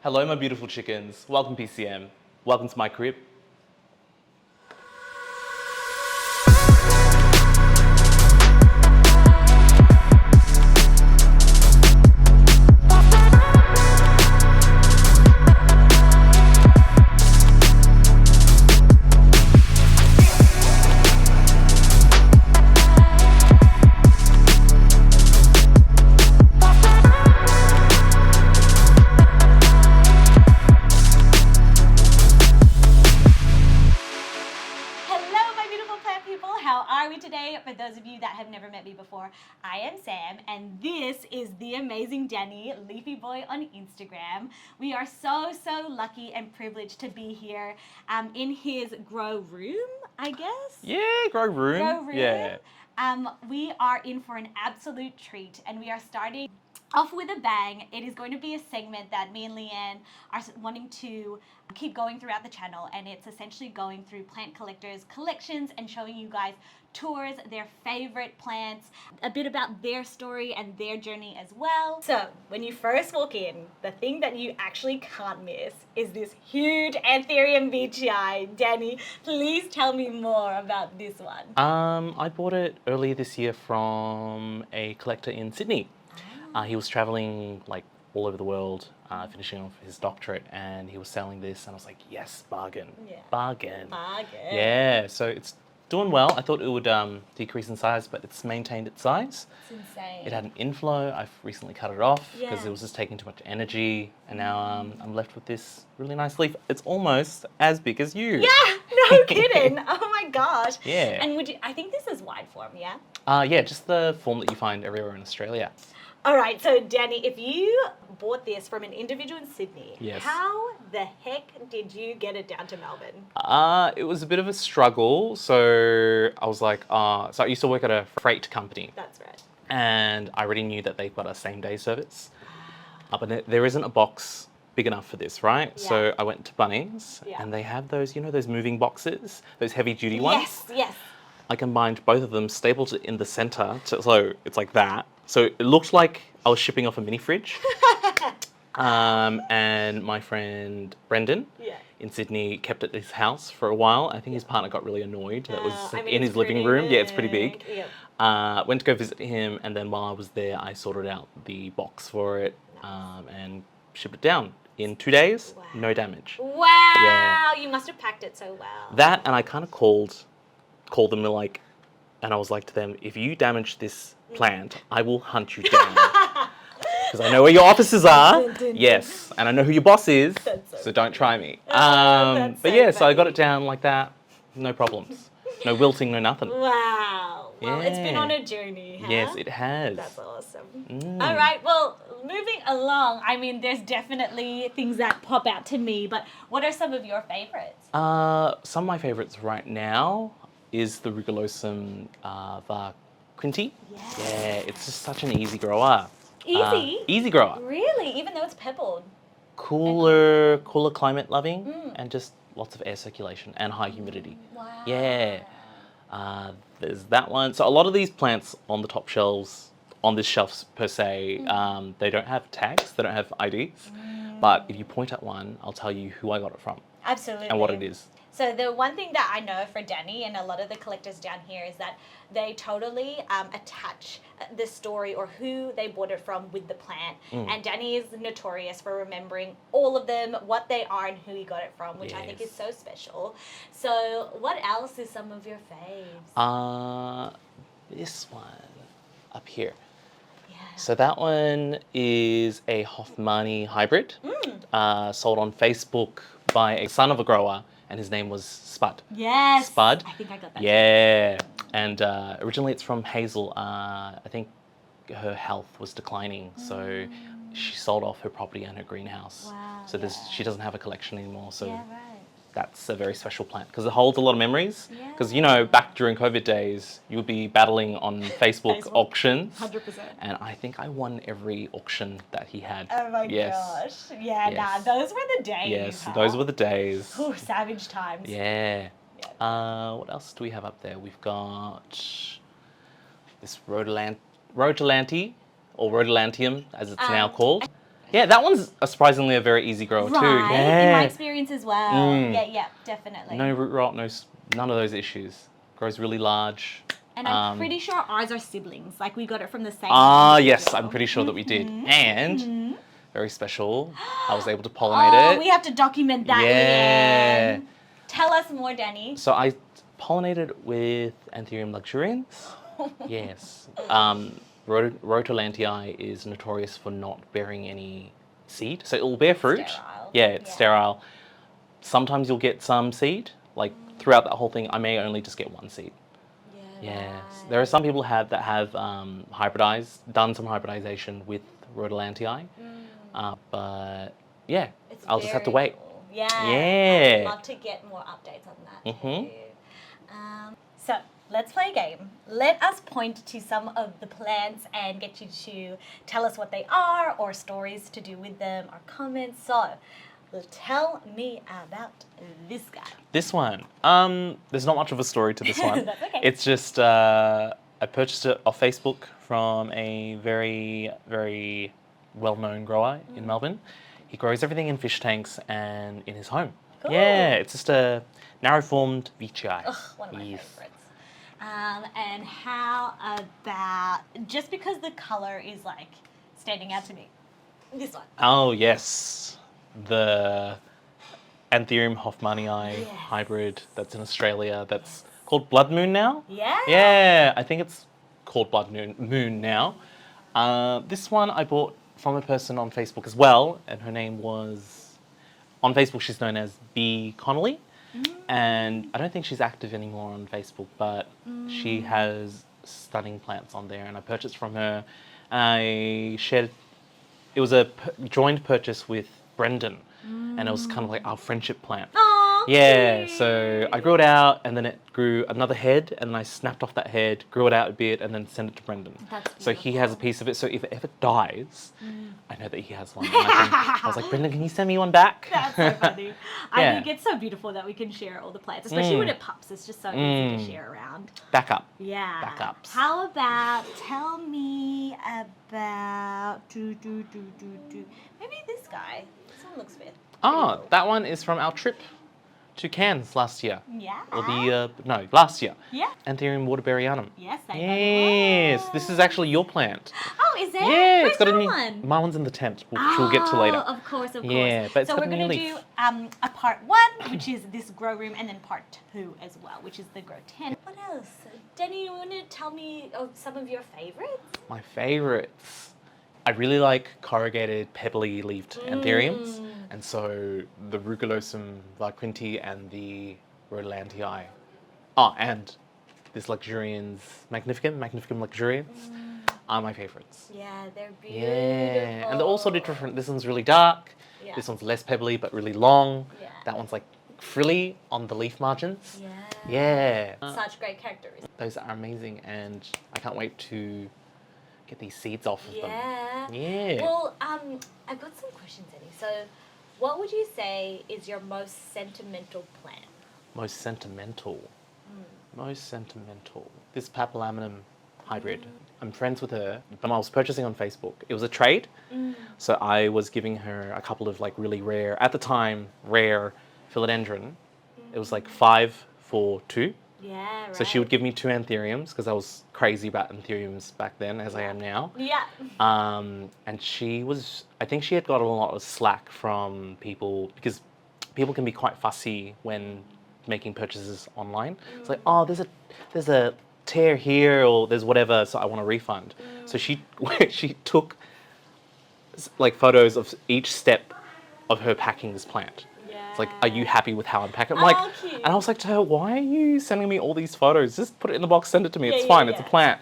Hello, my beautiful chickens. Welcome, PCM. Welcome to my crib. For those of you that have never met me before, I am Sam, and this is the amazing Danny, Leafy Boy on Instagram. We are so lucky and privileged to be here in his grow room, I guess. Yeah, grow room. Grow room. Yeah. We are in for an absolute treat, and we are starting off with a bang. It is going to be a segment that me and Leanne are wanting to keep going throughout the channel, and it's essentially going through plant collectors' collections and showing you guys tours, their favorite plants, a bit about their story and their journey as well. So when you first walk in, the thing that you actually can't miss is this huge Anthurium beachii. Danny, please tell me more about this one. I bought it earlier this year from a collector in Sydney. He was traveling like all over the world, finishing off his doctorate, and he was selling this, and I was like, yes, bargain. Yeah. Bargain. Bargain. Yeah, so it's doing well. I thought it would decrease in size, but it's maintained its size. It's insane. It had an inflow. I've recently cut it off because Yeah. it was just taking too much energy, and now I'm left with this really nice leaf. It's almost as big as you. Yeah, no kidding. Oh my gosh. Yeah. And I think this is wide form, yeah? Yeah, just the form that you find everywhere in Australia. All right, so Danny, if you bought this from an individual in Sydney, Yes. how the heck did you get it down to Melbourne? It was a bit of a struggle. So I was like, so I used to work at a freight company, That's right. and I already knew that they've got a same-day service. But there isn't a box big enough for this, right? Yeah. So I went to Bunnings, Yeah. and they have those, those moving boxes, those heavy-duty ones. Yes. I combined both of them, stapled it in the center, so it's like that. So it looked like I was shipping off a mini fridge. And my friend Brendan in Sydney kept at his house for a while. I think his partner got really annoyed that it was in his living room. Yeah, it's pretty big. Yep. Went to go visit him, and then while I was there, I sorted out the box for it and shipped it down in 2 days. Wow. No damage. Wow, Yeah. you must have packed it so well. That, and I kind of called them like, and I was like to them, if you damage this plant, I will hunt you down. Because I know where your offices are. Yes, and I know who your boss is. So don't try me. But yeah, so I got it down like that, no problems. No wilting, no nothing. Wow. Well, it's been Yeah. on a journey, huh? Yes, it has. That's awesome. All right, well, moving along, I mean, there's definitely things that pop out to me, but what are some of your favorites? Some of my favorites right now is the Rugulosum varquinti. Yes. Yeah, it's just such an easy grower. Easy? Easy grower. Really? Even though it's pebbled? Cooler climate loving, and just lots of air circulation and high humidity. Wow. Yeah. There's that one. So a lot of these plants on the top shelves, on this shelf per se, they don't have tags, they don't have IDs. But if you point at one, I'll tell you who I got it from Absolutely. and what it is. So the one thing that I know for Danny and a lot of the collectors down here is that they totally attach the story or who they bought it from with the plant. And Danny is notorious for remembering all of them, what they are and who he got it from, which I think is so special. So what else is some of your faves? This one up here. Yeah. So that one is a Hoffmani hybrid, sold on Facebook by a son of a grower, and his name was Spud. Yes. Spud. I think I got that. Yeah. And originally it's from Hazel. I think her health was declining, so she sold off her property and her greenhouse. Wow, So she doesn't have a collection anymore. So Yeah, right. that's a very special plant because it holds a lot of memories. Yeah. Because back during COVID days, you would be battling on Facebook auctions. 100%. And I think I won every auction that he had. Oh my Yes. gosh. Yeah, Yes. those were the days. Yes, huh? those were the days. Ooh, savage times. Yeah. What else do we have up there? We've got this Rhodolanti, or Rhodolantium, as it's now called. Yeah, that one's surprisingly a very easy grower too. Right, Yeah. in my experience as well. Mm. Yeah, definitely. No root rot, none of those issues. Grows really large. And I'm pretty sure ours are siblings. Like we got it from the same. Yes, individual. I'm pretty sure that we did. And very special, I was able to Oh, pollinate it. we have to document that. Yeah. Leanne. Tell us more, Danny. So I pollinated with Anthurium luxurians. Yes. Rotolantii is notorious for not bearing any seed. So it will bear fruit. Sterile. Yeah, it's sterile. Sometimes you'll get some seed. Like throughout that whole thing, I may only just get one seed. Yes. Right. There are some people that have done some hybridization with Rotolantii. But yeah, It's I'll just have to very wait. cool. Yeah. Yeah. I'd love to get more updates on that Mhm. too. So let's play a game. Let us point to some of the plants and get you to tell us what they are, or stories to do with them, or comments. So tell me about this guy. This one. There's not much of a story to this one. That's okay. It's just I purchased it off Facebook from a very, very well-known grower in Melbourne. He grows everything in fish tanks and in his home. Cool. Yeah, it's just a narrow-formed veitchii. Ugh, one of my Yes. favorites. And how about, just because the color is like standing out to me, this one. Oh yes, the Anthurium hoffmanii Yes. hybrid that's in Australia. That's called Blood Moon now. Yeah. Yeah, I think it's called Blood Moon now. This one I bought from a person on Facebook as well, and her name was, on Facebook she's known as B. Connolly, and I don't think she's active anymore on Facebook, but she has stunning plants on there, and I purchased from her. I shared, it was a joined purchase with Brendan, and it was kind of like our friendship plant. Aw, Yeah, cute. so I grew it out, and then it grew another head, and I snapped off that head, grew it out a bit, and then sent it to Brendan. That's So he has a beautiful. piece of it. So if it ever dies, I know that he has one. And I was like, Brendan, can you send me one back? That's so funny. I Yeah. think it's so beautiful that we can share all the plants, especially when it pups. It's just so easy to share around. Back up. Yeah. Backups. How about, tell me about, maybe this guy. This one looks fit. Oh, that one is from our trip to Cairns last year. Yeah. Or last year. Yeah. Anthurium waterberryanum. Yes, I Yes, this is actually your plant. Oh, is it? Yeah, Where's it's got a my new. one? My one's in the tent, which we'll get to later. Of course. Yeah, but it's so got we're a new going to leaf. do a part 1, which is this grow room, and then part 2 as well, which is the grow tent. What else? Danny, you want to tell me of some of your favorites? My favorites. I really like corrugated, pebbly-leaved Anthuriums, and so the Ruculosum varquinti and the Rotolantii. Oh, and this Luxurians Magnificum Luxurians are my favorites. Yeah, they're beautiful. Yeah, and they're all sort of different. This one's really dark. Yeah. This one's less pebbly but really long. Yeah. That one's like frilly on the leaf margins. Yeah. Yeah. Such great characteristics. Those are amazing, and I can't wait to get these seeds off of them. Yeah. Yeah. Well, I've got some questions, Eddie. So, what would you say is your most sentimental plant? Most sentimental. Most sentimental. This Papillaminum hybrid. I'm friends with her, but I was purchasing on Facebook. It was a trade. So I was giving her a couple of like really rare, at the time, rare Philodendron. It was like 5 for 2. Yeah, right. So she would give me 2 Anthuriums, because I was crazy about Anthuriums back then, as I am now. Yeah. And she was, I think she had got a lot of slack from people, because people can be quite fussy when making purchases online. It's like, oh, there's a tear here, or there's whatever, so I want a refund. So she took like photos of each step of her packing this plant. It's like, are you happy with how I'm packing? I'm like, cute. and I was like to her, why are you sending me all these photos? Just put it in the box, send it to me. It's Yeah, fine. yeah, It's a yeah. plant.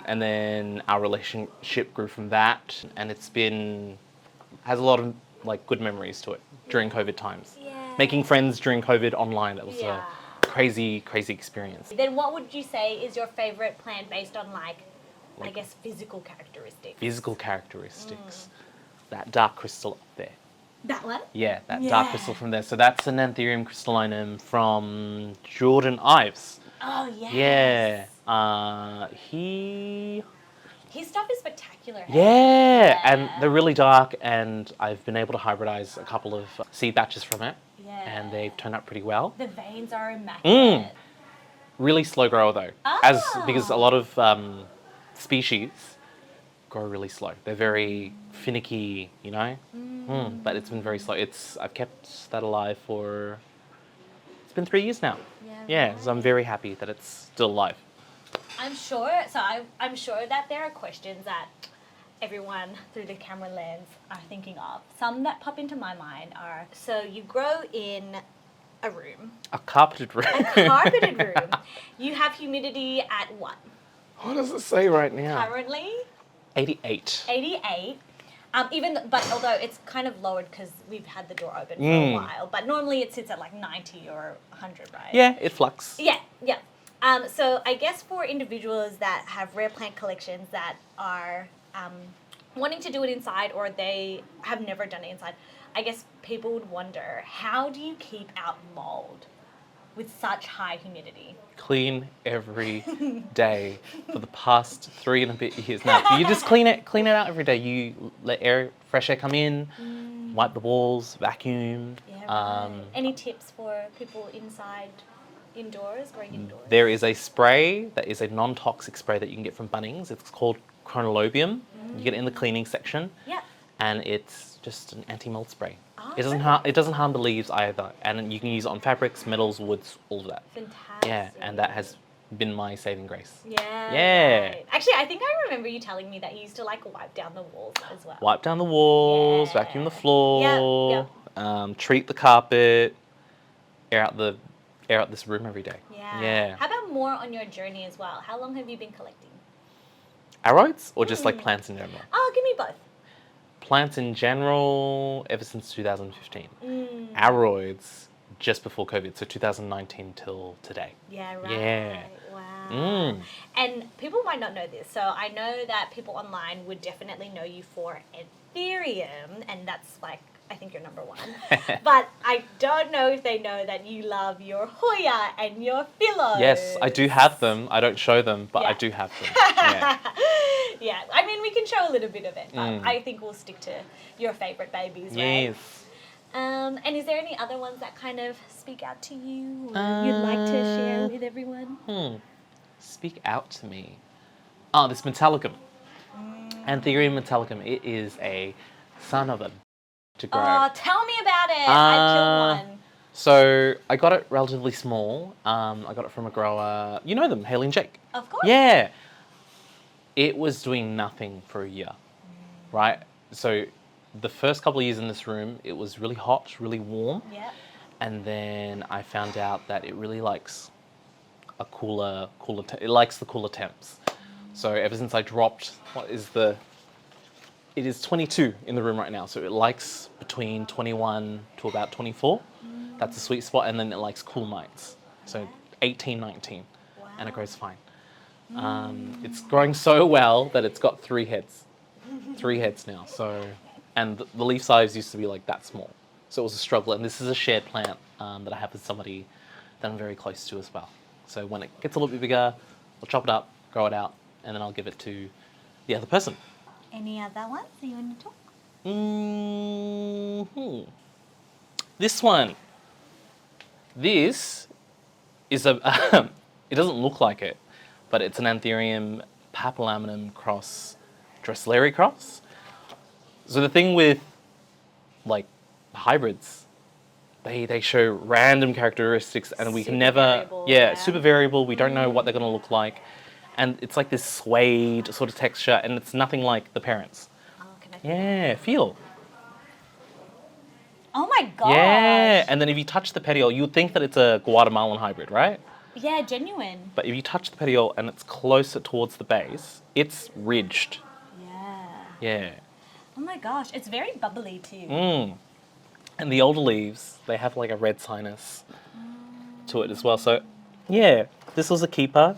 And then our relationship grew from that, and has a lot of like good memories to it during COVID times. Yeah. Making friends during COVID online, that was Yeah. a crazy experience. Then what would you say is your favorite plant based on I guess, physical characteristics? Physical characteristics. That dark crystal up there. That one? Yeah, that dark crystal from there. So that's an Anthurium crystallinum from Jordan Ives. Oh, yes. Yeah. His stuff is spectacular. Hey? Yeah, and they're really dark, and I've been able to hybridize a couple of seed batches from it, and they've turned out pretty well. The veins are immaculate. Really slow grower though, because a lot of species grow really slow. They're very finicky, you know. But it's been very slow. I've kept that alive for. It's been 3 years now. Yeah, so I'm very happy that it's still alive. I'm sure that there are questions that everyone through the camera lens are thinking of. Some that pop into my mind are, so you grow in a room. A carpeted room. A carpeted room. You have humidity at what? What does it say right now? Currently? 88. 88. But although it's kind of lowered because we've had the door open for a while, but normally it sits at like 90 or 100, right? Yeah, it flux. Yeah. So I guess for individuals that have rare plant collections that are wanting to do it inside, or they have never done it inside, I guess people would wonder, how do you keep out mold with such high humidity? Clean every day for the past 3 and a bit years now. You just clean it out every day. You let fresh air come in, wipe the walls, vacuum. Yeah, right. Any tips for people growing indoors? There is a spray that is a non-toxic spray that you can get from Bunnings. It's called Chronolobium. You get it in the cleaning section. Yeah. And it's just an anti-mold spray. Oh, It doesn't harm the leaves either, and you can use it on fabrics, metals, woods, all of that. Fantastic. Yeah, and that has been my saving grace. Yeah. Right. Actually, I think I remember you telling me that you used to like wipe down the walls as well. Wipe down the walls, vacuum the floor, treat the carpet, air out this room every day. Yeah. How about more on your journey as well? How long have you been collecting? Aroids or just like plants in general? Oh, give me both. Plants in general, ever since 2015. Aroids, just before COVID, so 2019 till today. Yeah, right. Yeah. Wow. And people might not know this, so I know that people online would definitely know you for Anthurium, and that's like, I think you're number one. But I don't know if they know that you love your Hoya and your Philos. Yes, I do have them. I don't show them, but I do have them. Yeah. Yeah, I mean, we can show a little bit of it, but I think we'll stick to your favourite babies, right? Yes. And is there any other ones that kind of speak out to you, or you'd like to share with everyone? Speak out to me. Oh, this Metallicum. Anthurium Metallicum. It is a son of a to grow. Oh, tell me about it. I killed one. So I got it relatively small. I got it from a grower. You know them, Haley and Jake. Of course. Yeah. It was doing nothing for a year, right? So the first couple of years in this room, it was really hot, really warm. Yeah. And then I found out that it really likes a cooler it likes the cooler temps. So ever since I dropped, it is 22 in the room right now. So it likes between 21 to about 24. That's a sweet spot. And then it likes cool nights. So 18, 19. Wow. And it grows fine. It's growing so well that it's got 3 heads. 3 heads now. So, and the leaf size used to be like that small. So it was a struggle. And this is a shared plant that I have with somebody that I'm very close to as well. So when it gets a little bit bigger, I'll chop it up, grow it out, and then I'll give it to the other person. Any other ones that you want to talk? This one. This is a, it doesn't look like it, but it's an Anthurium papillaminum cross Dressleri cross. So the thing with like hybrids, they show random characteristics and we can never, super variable. We don't know what they're going to look like. And it's like this suede sort of texture and it's nothing like the parents. Oh, can I feel feel. Oh my gosh. Yeah, and then if you touch the petiole, you would think that it's a Guatemalan hybrid, right? Yeah, genuine. But if you touch the petiole and it's closer towards the base, it's ridged. Yeah. Yeah. Oh my gosh, it's very bubbly too. And the older leaves, they have like a red sinus to it as well. So, yeah, this was a keeper.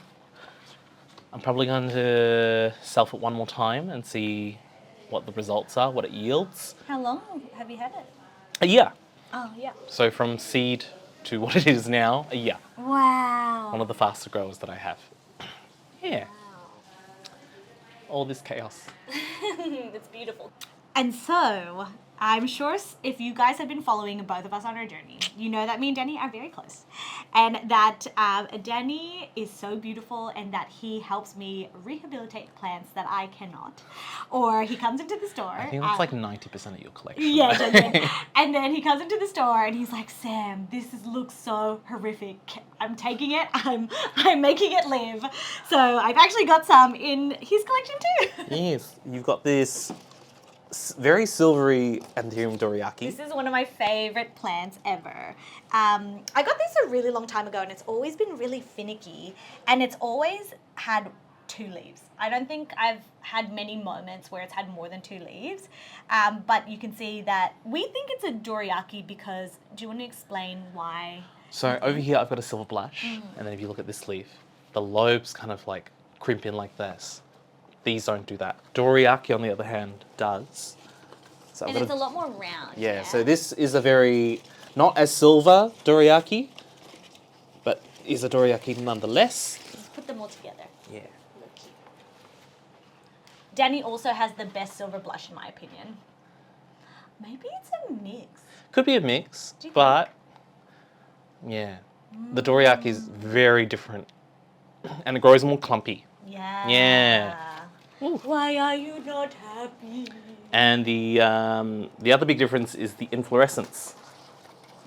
I'm probably going to self it one more time and see what the results are, what it yields. How long have you had it? A year. Oh, yeah. So from seed to what it is now, a year. Wow. One of the faster growers that I have. Yeah. Wow. all this chaos. It's beautiful. And so, I'm sure if you guys have been following both of us on our journey, you know that me and Danny are very close. And that Danny is so beautiful and that he helps me rehabilitate plants that I cannot. Or he comes into the store. I think that's like 90% of your collection. Yeah, genuine. And then he comes into the store and he's like, Sam, looks so horrific. I'm taking it. I'm making it live. So I've actually got some in his collection too. Yes, you've got this very silvery Anthurium dorayaki. This is one of my favorite plants ever. I got this a really long time ago and it's always been really finicky and it's always had 2 leaves. I don't think I've had many moments where it's had more than 2 leaves, but you can see that we think it's a dorayaki because, do you want to explain why? So over here I've got a silver blush, and then if you look at this leaf, the lobes kind of like crimp in like this. These don't do that. Dorayaki, on the other hand, does. So And it's a lot more round. yeah, so this is a very, not as silver dorayaki, but is a dorayaki nonetheless. Let's put them all together. Yeah. Danny also has the best silver blush in my opinion. Maybe it's a mix. Could be a mix, Do you but yeah. The dorayaki is very different and it grows more clumpy. Yeah. Yeah. Ooh. Why are you not happy? And the other big difference is the inflorescence.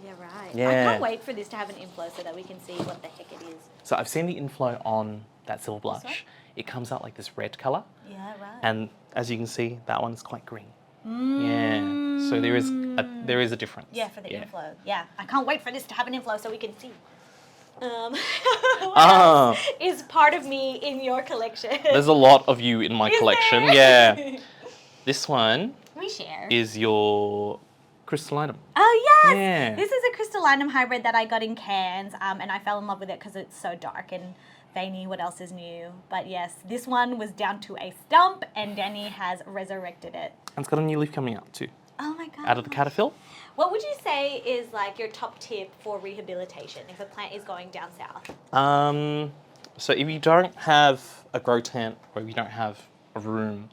Yeah, right. Yeah. I can't wait for this to have an inflow so that we can see what the heck it is. So I've seen the inflow on that silver one? blush. It comes out like this red colour. Yeah, right. And as you can see, that one's quite green. Yeah. So there is a difference. Yeah, for the inflow. Yeah. I can't wait for this to have an inflow so we can see. What Ah. else is part of me in your collection? There's a lot of you in my Is collection. there? Yeah. This one We share. is your crystallinum. Oh, yes! Yeah. This is a crystallinum hybrid that I got in cans, and I fell in love with it because it's so dark and veiny. What else is new? But yes, this one was down to a stump, and Danny has resurrected it. And it's got a new leaf coming out too. Oh my god. Out of the caterpillar. What would you say is like your top tip for rehabilitation if a plant is going down south? So if you don't have a grow tent or if you don't have a room,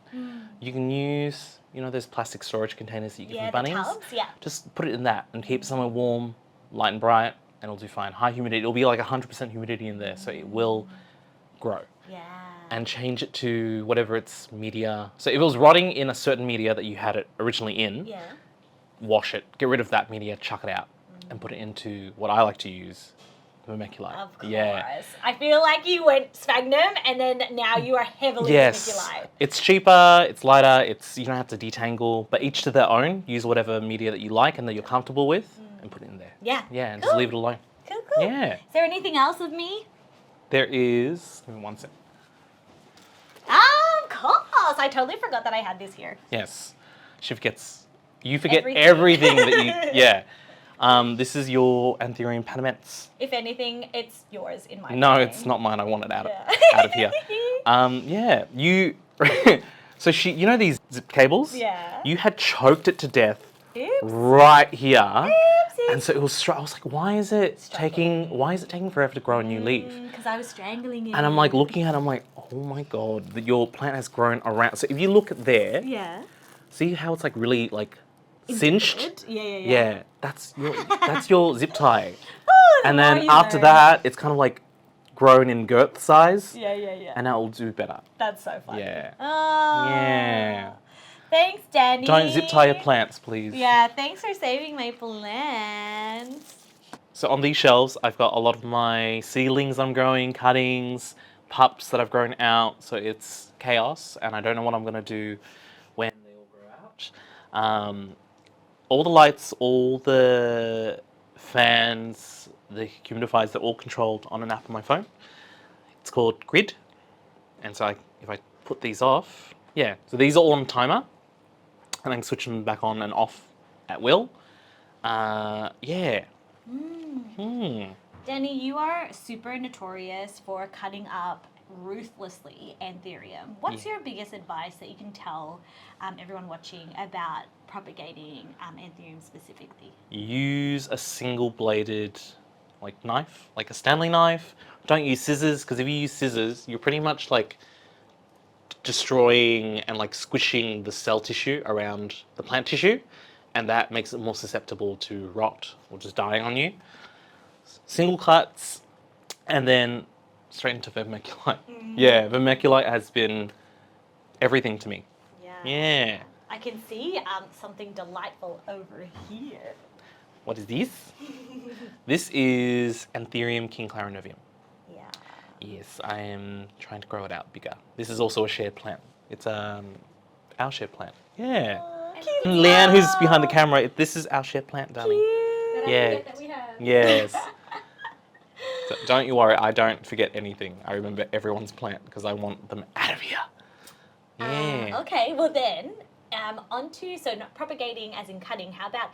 you can use, you know, those plastic storage containers that you get from the Bunnings. tubs, yeah. Just put it in that and keep it somewhere warm, light and bright, and it'll do fine. High humidity, it'll be like 100% humidity in there, so it will grow. Yeah. And change it to whatever its media. So if it was rotting in a certain media that you had it originally in, Yeah. wash it, get rid of that media, chuck it out, and put it into what I like to use, vermiculite. Of course. Yeah. I feel like you went sphagnum and then now you are heavily Yes. vermiculite. It's cheaper, it's lighter, you don't have to detangle, but each to their own. Use whatever media that you like and that you're comfortable with and put it in there. Yeah. Yeah, and Cool. just leave it alone. Cool, cool. Yeah. Is there anything else of me? There is, give me one sec. Of course. I totally forgot that I had this here. Yes. You forget Everything. everything that you, yeah. This is your Anthurium panaments. If anything, it's yours in my No, opinion. it's not mine. I want it out Yeah. of here. Yeah, you. So you know these zip cables? Yeah. You had choked it to death Oops. right here, Oopsie. and so it was. I was like, why is it taking forever to grow a new leaf? Because I was strangling it. And I'm like looking at it, I'm like, oh my god, your plant has grown around. So if you look at there, Yeah. see how it's like really like cinched? Good. Yeah. Yeah, that's your zip tie. Oh, the And more then you after learn. that, it's kind of like grown in girth size, Yeah. and that will do better. That's so funny. Yeah. Oh. Yeah. Thanks, Danny. Don't zip tie your plants, please. Yeah, thanks for saving my plants. So on these shelves, I've got a lot of my seedlings I'm growing, cuttings, pups that I've grown out. So it's chaos, and I don't know what I'm going to do when they all grow out. All the lights, all the fans, the humidifiers, they're all controlled on an app on my phone. It's called Grid. And so if I put these off, yeah, so these are all on timer, and I can switch them back on and off at will. Yeah. Danny, you are super notorious for cutting up ruthlessly Anthurium. What's your biggest advice that you can tell everyone watching about propagating Anthurium specifically? Use a single-bladed knife, like a Stanley knife. Don't use scissors, because if you use scissors, you're pretty much like destroying and like squishing the cell tissue around the plant tissue, and that makes it more susceptible to rot or just dying on you. Single cuts, and then straight into vermiculite. Yeah, vermiculite has been everything to me. Yeah. I can see something delightful over here. What is this? This is Anthurium king-clarinevium. Yeah. Yes, I am trying to grow it out bigger. This is also a shared plant. It's our shared plant. Yeah. And Leanne, who's behind the camera, this is our shared plant, darling. Yeah. That we have. Yes. So don't you worry, I don't forget anything. I remember everyone's plant because I want them out of here. Yeah. Okay, well then, onto, so not propagating as in cutting, how about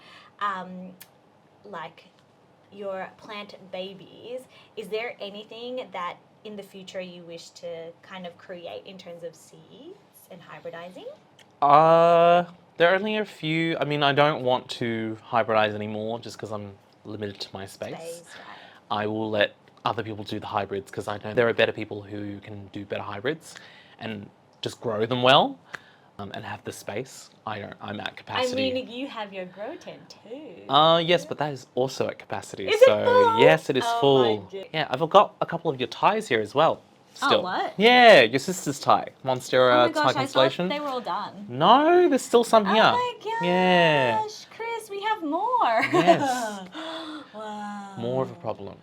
like your plant babies? Is there anything that in the future you wish to kind of create in terms of seeds and hybridizing? There are only a few. I mean, I don't want to hybridize anymore just because I'm limited to my space. Right. I will let other people do the hybrids because I know there are better people who can do better hybrids and just grow them well and have the space. I don't. I'm at capacity. I mean, you have your grow tent too. Yes, but that is also at capacity. Is it full? Yes, it is Oh full. my goodness. Yeah, I've got a couple of your ties here as well. Still. Oh, what? Yeah, your sister's tie, Monstera Oh my gosh, tie I thought constellation. they were all done. No, there's still some here. Oh my gosh, Yeah. Chris, we have more. Yes. Wow. More of a problem.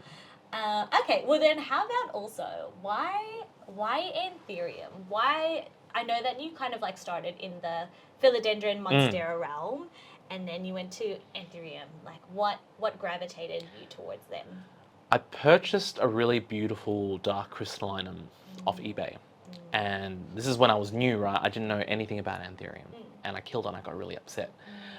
Okay, well then, how about also why Anthurium? Why? I know that you kind of like started in the Philodendron Monstera realm, and then you went to Anthurium. Like, what gravitated you towards them? I purchased a really beautiful dark crystallinum off eBay. And this is when I was new, right? I didn't know anything about Anthurium. And I killed it and I got really upset.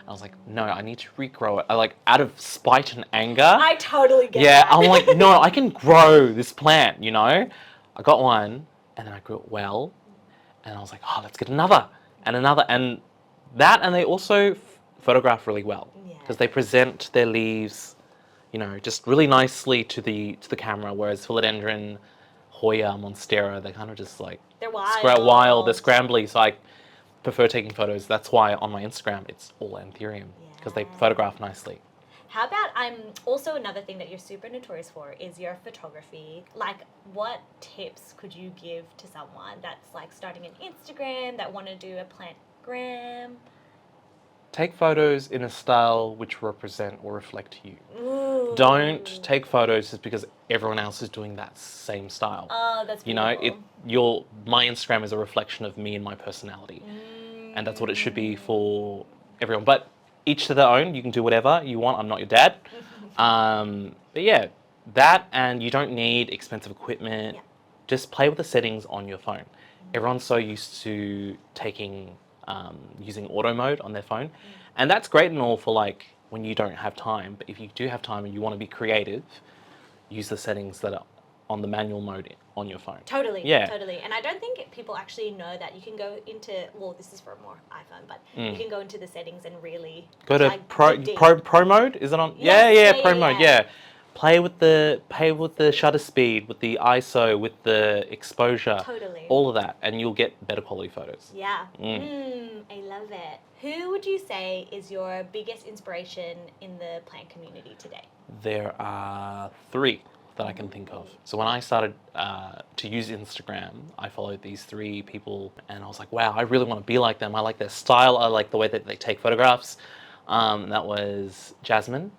I was like, no, I need to regrow it. I like, out of spite and anger. I totally get Yeah, that. I'm like, no, I can grow this plant, you know? I got one and then I grew it well. And I was like, oh, let's get another and another. And that, and they also photograph really well. Because they present their leaves, you know, just really nicely to the camera. Whereas Philodendron, Hoya, Monstera, they kind of just like They're wild. they're scrambly. So I prefer taking photos. That's why on my Instagram it's all Anthurium because they photograph nicely. How about, also another thing that you're super notorious for is your photography. Like, what tips could you give to someone that's like starting an Instagram, that want to do a plant gram? Take photos in a style which represent or reflect you. Ooh. Don't take photos just because everyone else is doing that same style. Oh, that's You beautiful. know, my Instagram is a reflection of me and my personality. And that's what it should be for everyone. But each to their own. You can do whatever you want. I'm not your dad. But yeah, that, and you don't need expensive equipment. Yeah. Just play with the settings on your phone. Everyone's so used to using auto mode on their phone. And that's great and all for like when you don't have time. But if you do have time and you want to be creative, use the settings that are on the manual mode on your phone. Totally, Yeah. totally. And I don't think people actually know that you can go into, well, this is for more iPhone, but you can go into the settings and really Go to like, pro dig deep. pro mode. Is it on? Yes, Yeah, pro mode. Yeah. Play with the shutter speed, with the ISO, with the exposure. Totally. All of that, and you'll get better quality photos. Yeah. I love it. Who would you say is your biggest inspiration in the plant community today? There are 3 that I can think of. So when I started to use Instagram, I followed these 3 people and I was like, wow, I really want to be like them. I like their style. I like the way that they take photographs. That was Jasmine.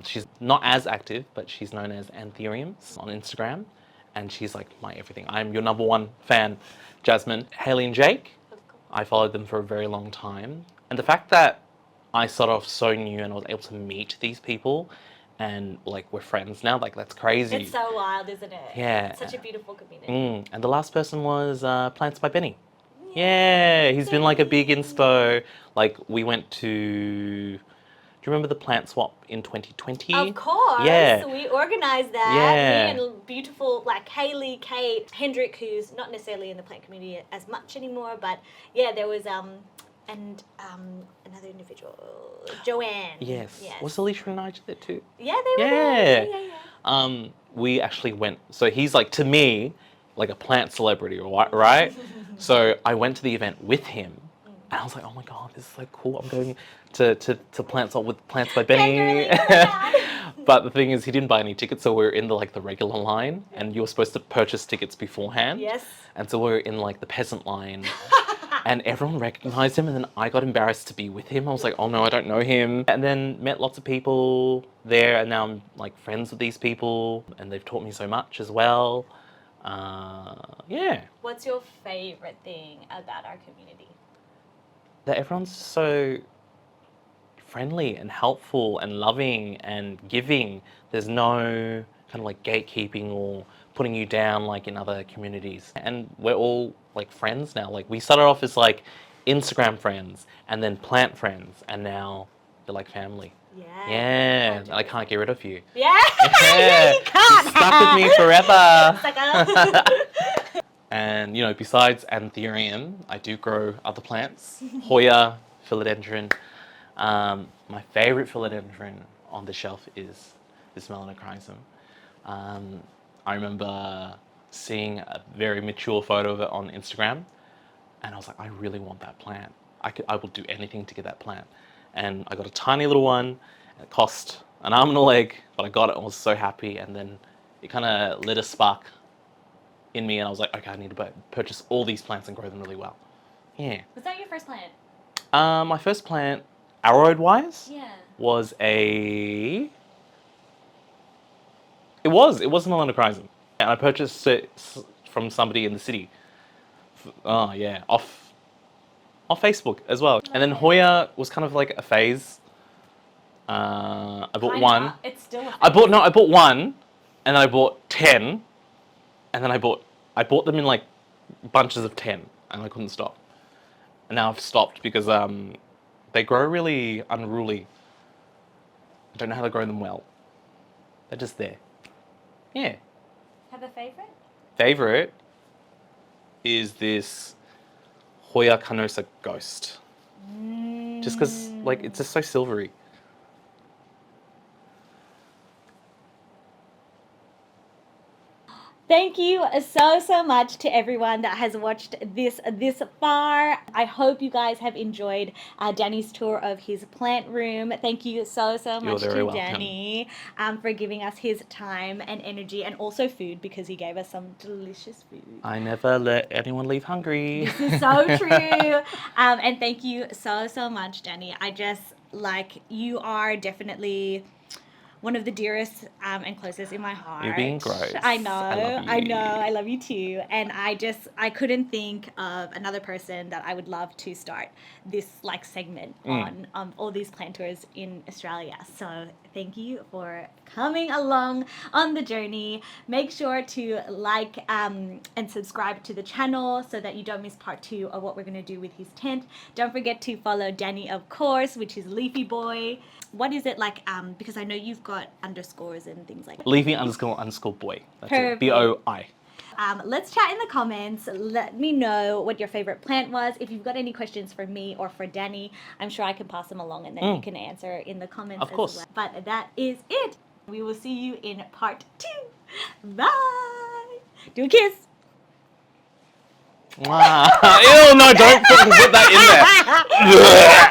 She's not as active, but she's known as Anthuriums on Instagram. And she's like my everything. I'm your #1 fan, Jasmine. Haley and Jake, I followed them for a very long time. And the fact that I started off so new and I was able to meet these people and like we're friends now, like that's crazy. It's so wild, isn't it? Yeah. It's such a beautiful community. And the last person was Plants by Benny. Yeah, he's been like a big inspo. Like we went to, do you remember the plant swap in 2020? Of course. Yeah. We organised that. Yeah. Me and beautiful, like Haley, Kate, Hendrik, who's not necessarily in the plant community as much anymore, but yeah, there was another individual, Joanne. Yes. Was Alicia and Nigel there too? Yeah, they were there. We actually went, so he's like, to me, like a plant celebrity, right? So I went to the event with him, and I was like, oh my god, this is so cool. I'm going to Plants with Plants by Benny. But the thing is, he didn't buy any tickets, so we were in the regular line, and you were supposed to purchase tickets beforehand. Yes. And so we were in the peasant line. And everyone recognized him, and then I got embarrassed to be with him. I was like, oh no, I don't know him. And then met lots of people there, and now I'm friends with these people, and they've taught me so much as well. Yeah. What's your favorite thing about our community? That everyone's so friendly and helpful and loving and giving. There's no kind of gatekeeping or putting you down in other communities. And we're all friends now. We started off as Instagram friends and then plant friends, and now they're like family. Yeah. Yeah, and I can't get rid of you. Yeah. Yeah, You can't. you're stuck with me forever. Sucker. And besides Anthurium, I do grow other plants. Hoya Philodendron. My favorite philodendron on the shelf is this melanochrysum. I remember seeing a very mature photo of it on Instagram, and I was like, I really want that plant. I will do anything to get that plant. And I got a tiny little one, and it cost an arm and a leg, but I got it and was so happy. And then it kind of lit a spark in me, and I was like, okay, I need to purchase all these plants and grow them really well. Yeah. Was that your first plant? My first plant, Aroid-wise, Yeah. was a... It was a melanochrysum. And I purchased it from somebody in the city. Oh, yeah, off Facebook as well. And then Hoya was kind of a phase. I bought one. It's still a phase. I bought one, and then I bought 10, and then I bought them in bunches of 10, and I couldn't stop. And now I've stopped because they grow really unruly. I don't know how to grow them well. They're just there. Yeah. Have a favorite? Favorite is this Hoya canosa ghost. Just because it's just so silvery. Thank you so much to everyone that has watched this far. I hope you guys have enjoyed Danny's tour of his plant room. Thank you so much to welcome. Danny for giving us his time and energy, and also food, because he gave us some delicious food. I never let anyone leave hungry. This is so true. And thank you so much, Danny. I just you are definitely one of the dearest and closest in my heart. You're being gross. I know. I love you. I love you too. And I couldn't think of another person that I would love to start this segment on all these plant tours in Australia. So thank you for coming along on the journey. Make sure to and subscribe to the channel so that you don't miss part 2 of what we're going to do with his tent. Don't forget to follow Danny, of course, which is Leafy Boy. What is it because I know you've got underscores and things like that. Leafy _ boy. That's Perfect. it. BOI. Let's chat in the comments. Let me know what your favorite plant was. If you've got any questions for me or for Danny, I'm sure I can pass them along, and then you can answer in the comments Of course. as well. But that is it. We will see you in part 2. Bye. Do a kiss. Wow. Ew, no, don't put that in there.